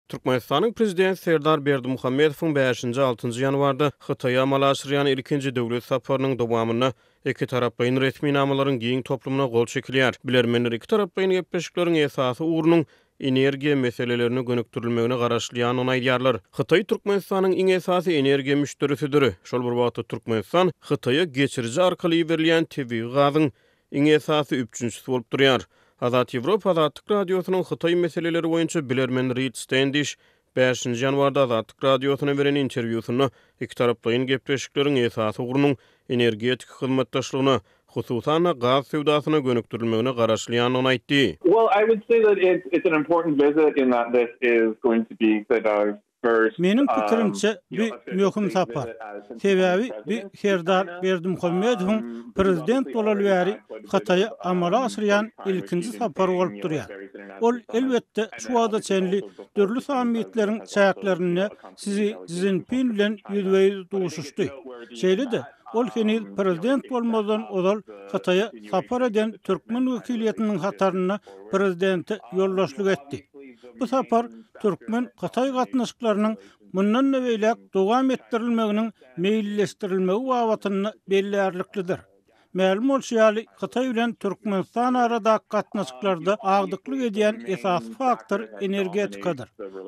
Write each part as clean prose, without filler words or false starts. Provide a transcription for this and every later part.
Türkmenistanyň prezidenti Serdar Berdimuhammedowyň 5-6 ýanwarda Hytaýa amal aşyrýan ilkinji döwlet saparynyň dowamyna iki tarapyň resmi namalaryň giň toplumuna gol çekilýär. Bilermenler iki tarapyň gepleşikleriň esasy ugrunun energiýa meselelerini gönükdirilmegine garaşlýan onu aýdýarlar. Hytaý Türkmenistanyň iň esasy energiýa müşterisidir. Şol bir wagtda Türkmenistan Hytaýa geçiriji arkaly berilýän tebii gazyň iň esasy üçinçisi bolup durýar. Azat Ýewropa Azatlyk Radiosynyň Hytaý meseleleri boýunça bilermen Reed Standish 5-nji ýanwarda Azatlyk Radiosyna beren interwýusyny iki taraplyň gepleşikleriň esasy ugrunun energetik hyzmatdaşlygyna, hususan gaz sewdasyna gönükdirilmegine garaşlýan onu aýtdy. Well, I would say that it's an important visit in that this is going to be the first. Menim pikirimçe bir möhüm sapar. Sebebi bir Serdar Berdimuhammedowyň prezident bolaly bäri Hytaýa amala aşyrýan ilkinji sapary bolup durýar. Ol elbetde şu wagta çenli dörli samimiyetleriň çaýaklaryny sizi Jinping bilen ýüzbeýüz duşuşdy. Şeýle-de ol henüz prezident bolmadan odal Hytaýa sapar eden Türkmen wekiliýetiniň hataryna prezidente ýoldaşlyk etdi. Bu sapar Türkmen Hytaý gatnaşyklarynyň mundan näweýlek dowam etdirilmeginiň meýilleşdirilmegi wawatyny bellerliklidir. Ma'lum bolşýaly Hytaý bilen Türkmenistan arada gatnaşyklarda agdyklyk edýän esasy faktor energetikadyr.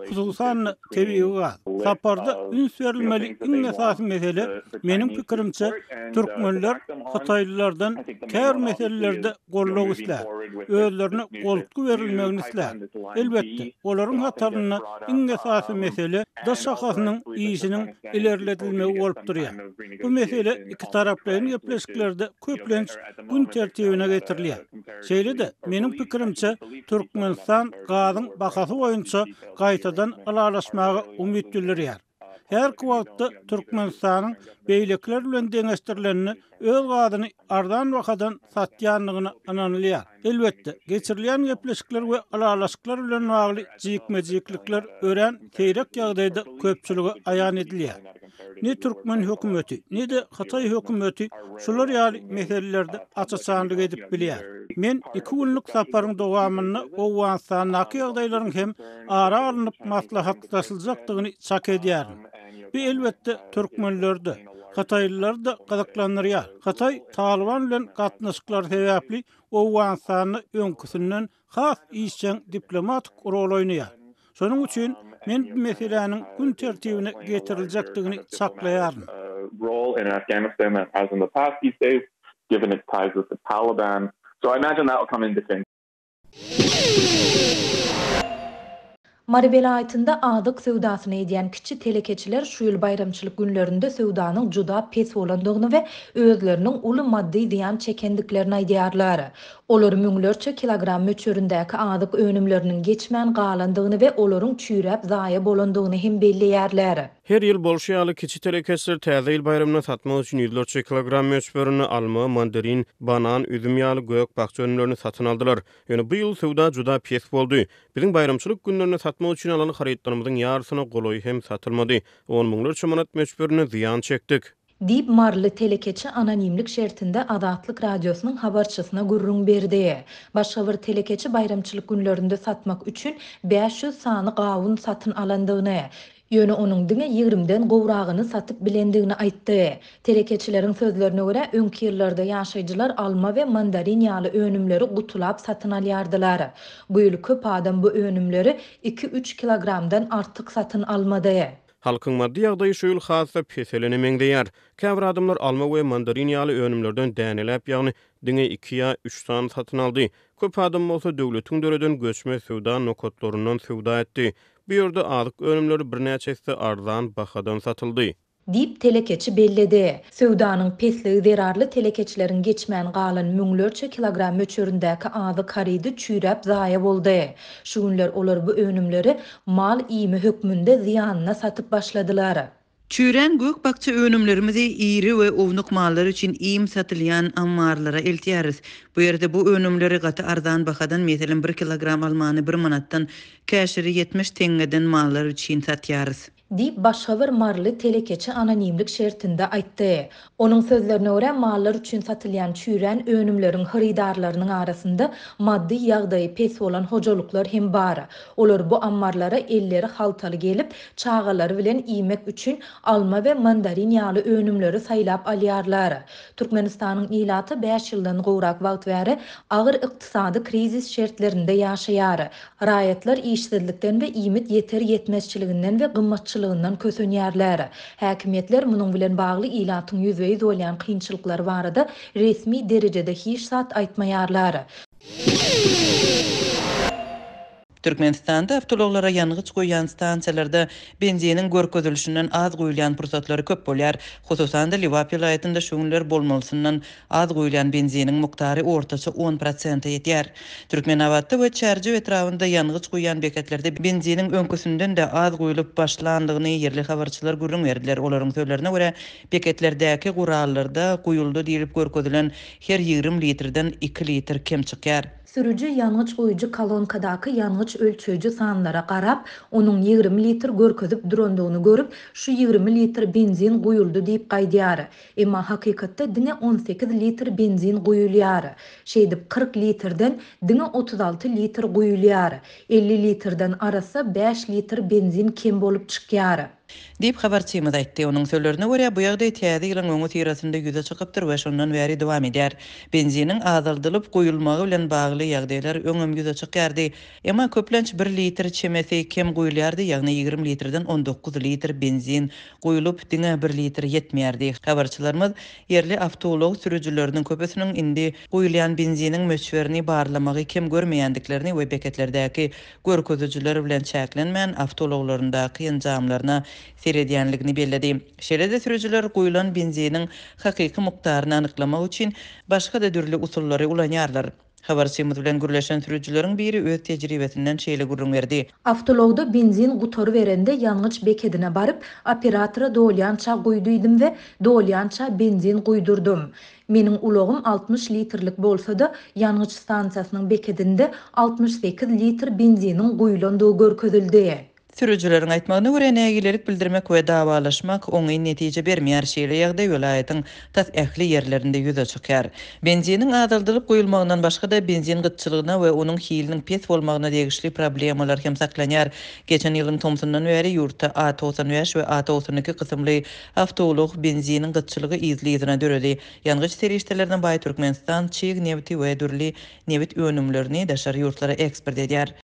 Hususan tebii gaz. Saparda üns berilmeli iň esasy mesele menim pikirimçe Türkmenler Hytaýlylardan kär meselelerde golluk isler. Özlerine golku berilmegini isler. Elbetde olaryň hataryna iň esasy mesele daş şahasynyň iýişiniň ilerletilmegi bolup durýar. Bu mesele iki taraplyň gepleşiklerde köplenç gün tertibine getirilýär. Şeýle-de menim pikirimçe Türkmenistan gazyň bahasy boýunça gaýtadan alalaşmagy umytdylýar. Her wagtda Türkmenistanyň beýlekler bilen deňeşdirilenini öz gazyny ardan wakadan satýanlygyny ananylýar. Elbetde geçirilýän gepleşikler we alalaşyklar bilen bagly jikmejiklikler ören teýrek ýagdaýda köpçüligi aýan edilýär. Ne Türkmen hökümeti, ne de Hytaý hökümeti şular ýaly meselelerde açyçanlyk edip bilýär. Men 2 günlük saparyň dowamyny Owganistanyň ýagdaýlaryň hem ara alınıp maslahatlaşyljakdygyny çak edýärin. Bir elbetde Türkmenlerde, Hytaýlylar da gazaklanýar. Hytaý Taliban bilen gatnaşyklar sebäpli Owganistanyň öňküsinden has işçiň diplomatik rol oýnaýar. Şonuň üçin men bu meselenin gün tertibine getiriljekdigini saklaýaryn. Role in Afghanistan that has in the past these days, given its ties with the Taliban. So I imagine that will come into things. Maribel aýtynda adyk sewdasyny edýän kiçi telekeçiler şu ýyl bayramçylyk günlerinde sewdanyň juda pes bolandygyny we özleriniň uly maddi ziýan çekendiklerini aýdýarlar. Olar müňlerçe kilogram möçöründäki adyk önümleriniň geçmän galandygyny we olaryň çüýräp zaýa bolandygyny hem belleýärler. Her ýyl bolşýaly kiçi telekeçiler täze ýyl bayramyna satmak üçin ýüzlerçe kilogram möçberini alma, mandarin, banan, üzüm ýaly gök bakça önümlerini satyn aldylar. Ýöne bu ýyl sewda juda pes boldy. Biziň bayramçylyk günlerine satmak üçin alan harytlarymyzyň ýarsyna goloý hem satylmady. 10 miňlerçe manat möçberini ziýan çekdik. Dip marly telekeçi anonimlik şertinde Azatlyk Radiosynyň habarçysyna gurrun berdi. Başga bir telekeçi bayramçylyk günlerinde satmak üçin 500 sany gawun satyn alandygyny, ýöne onuň diňe 20-den gowragyny satyp bilendigini aýtdy. Telekeçileriň sözlerine görä öňki ýyllarda ýaşaýjylar alma we mandarin ýaly önümleri gutulap satyn alýardylar. Bu ýyl köp adam bu önümleri 2-3 kilogramdan artyk satyn almady. Halkyň maddi ýagdaýy şu ýyl hassa peselenemeňdeýär. Käbir adamlar alma we mandarin ýaly önümlerden dänelep ýagny diňe 2 ýa 3 san satyn aldy. Köp adam bolsa döwletiň döreden göçme sewda nokotlaryndan sewda etdi. Bu ýerde adyk önümleri bir näçesi arzan bahadan satyldy. Dip telekeçi belledi. Sewdanyň pesligi zerarly telekeçilerin geçmän galan müňlerçe kilogram möçöründäki azy karydy çüýräp zaýa boldy. Şu günler olar bu önümleri mal iýimi hökmünde ziýanyna satyp başladylar. Çüren gök bakça önümlerimizi iri we ownuk mallar üçin iýim satylýan ammarlara eltýäris. Bu ýerde bu önümleri gaty arzan bahadan meselen 1 kilogram almany 1 manatdan käşiri 70 teňgeden mallar üçin satýarys. diýip başga bir marly telekeçi anonimlik şertinde aýtdy. Onun sözlerine göre mallar üçin satylýan çüýren önümleriň hyrydarlarynyň arasynda maddi ýagdaýy pes bolan hojalyklar hem bar. Olar bu ammarlara elleri haltaly gelip çağalary bilen iýmek üçin alma we mandarin ýaly önümleri saýlap alýarlar. Türkmenistanyň ilaty 5 ýyldan gowrak wagt bäri agyr ykdysady krizis şertlerinde ýaşaýar. Raýatlar işsizlikden we iýmit yeter yetmezçiliginden we gymmatçylygyndan kösenýärler. Häkimetler munyň bilen bagly ilatyň ýüzbeýiz bolýan kynçylyklar barada resmi derejede hiç zat aýtmaýarlar. Türkmenistanda avtologlara ýangıç goýan stansiýalarda benzinin görkezilişinden az goýulan pursatlary köp bolýar. Hususan da Liwap vilayatynda şu günler bolmalysyndan az goýulan benzinin muktary ortaça 10% ýetýär. Türkmenawatda we Çärji etrawynda ýangıç goýan bekatlerde benzinin öňküsünden de az goýulyp başlandygyny ýerli habarçylar gürrüň berdiler. Olaryň sözlerine görä bekatlerdäki gurallarda goýuldy diýilip görkezilen her 20 litrden 2 litr kem çykýar. Sürücü ýanyç goýucu kalonkadaky ýanyç ölçüjü sanlara garap, onuň 20 litr görkezip durandygyny görüp, şu 20 litr benzin goýuldy diýip gaýdýar. Emma hakykatda diňe 18 litr benzin goýulýar. Şeýdip 40 litrden diňe 36 litr goýulýar. 50 litrden arasa 5 litr benzin kem bolup çykýar. Diýip habarçymyz aýtdy. Onuň sözlerine görä bu ýagdaý täze ýylyň öňü tirasynda ýüze çykypdyr we şondan bäri dowam edýär. Benzinin azaldylyp goýulmagy bilen bagly ýagdaýlar öňüm ýüze çykýardy. Emma köplenç 1 litr çemesi kem goýulýardy, ýagny 20 litrden 19 litr benzin goýulyp diňe 1 litr ýetmeýärdi. Habarçylarymyz ýerli awtolog sürüjüleriniň köpesiniň indi goýulýan benziniň möçberini barlamagy kem görmeýändiklerini we bekatlerdäki görkezüjiler bilen çäklenmän awtologlaryndaky ýanjamlaryna seredýänligini belledi. Şeýle-de sürüjüler goýulan benziniň hakyky mukdaryny anyklamak üçin başga da türli usullary ulanýarlar. Habarçymyz bilen gürleşen sürüjüleriň biri öz tejribesinden şeýle gurrun berdi. Avtologda benzin gutory berende ýalňyç bekedine baryp operatora dolýança goýduydum we dolýança benzin goýdurdum. Meniň ulogum 60 litrlik bolsa-da ýalňyç stansiýasynyň bekedinde 68 litr benzinin goýulandygy görkezildi. Sürüjüleriň aýtmagyna görä nägilerik bildirmek we dawalaşmak oňy netije bermeýär. Şeýle ýagdaý welaýatyň tas ähli ýerlerinde ýüze çykýar. Benzinin azaldylyp goýulmagyndan başga da benzin gytçylygyna we onuň hiliniň pes bolmagyna degişli problemalar hem saklanýar. Geçen ýylyň tomsundan bäri ýurtda A95 we A92 kysymly awtolog benzinin gytçylygy izlizine döredi. Ýangıç serişdelerinden baý Türkmenistan çyg nefti we dürli neft önümlerini daşary ýurtlara eksport edýär.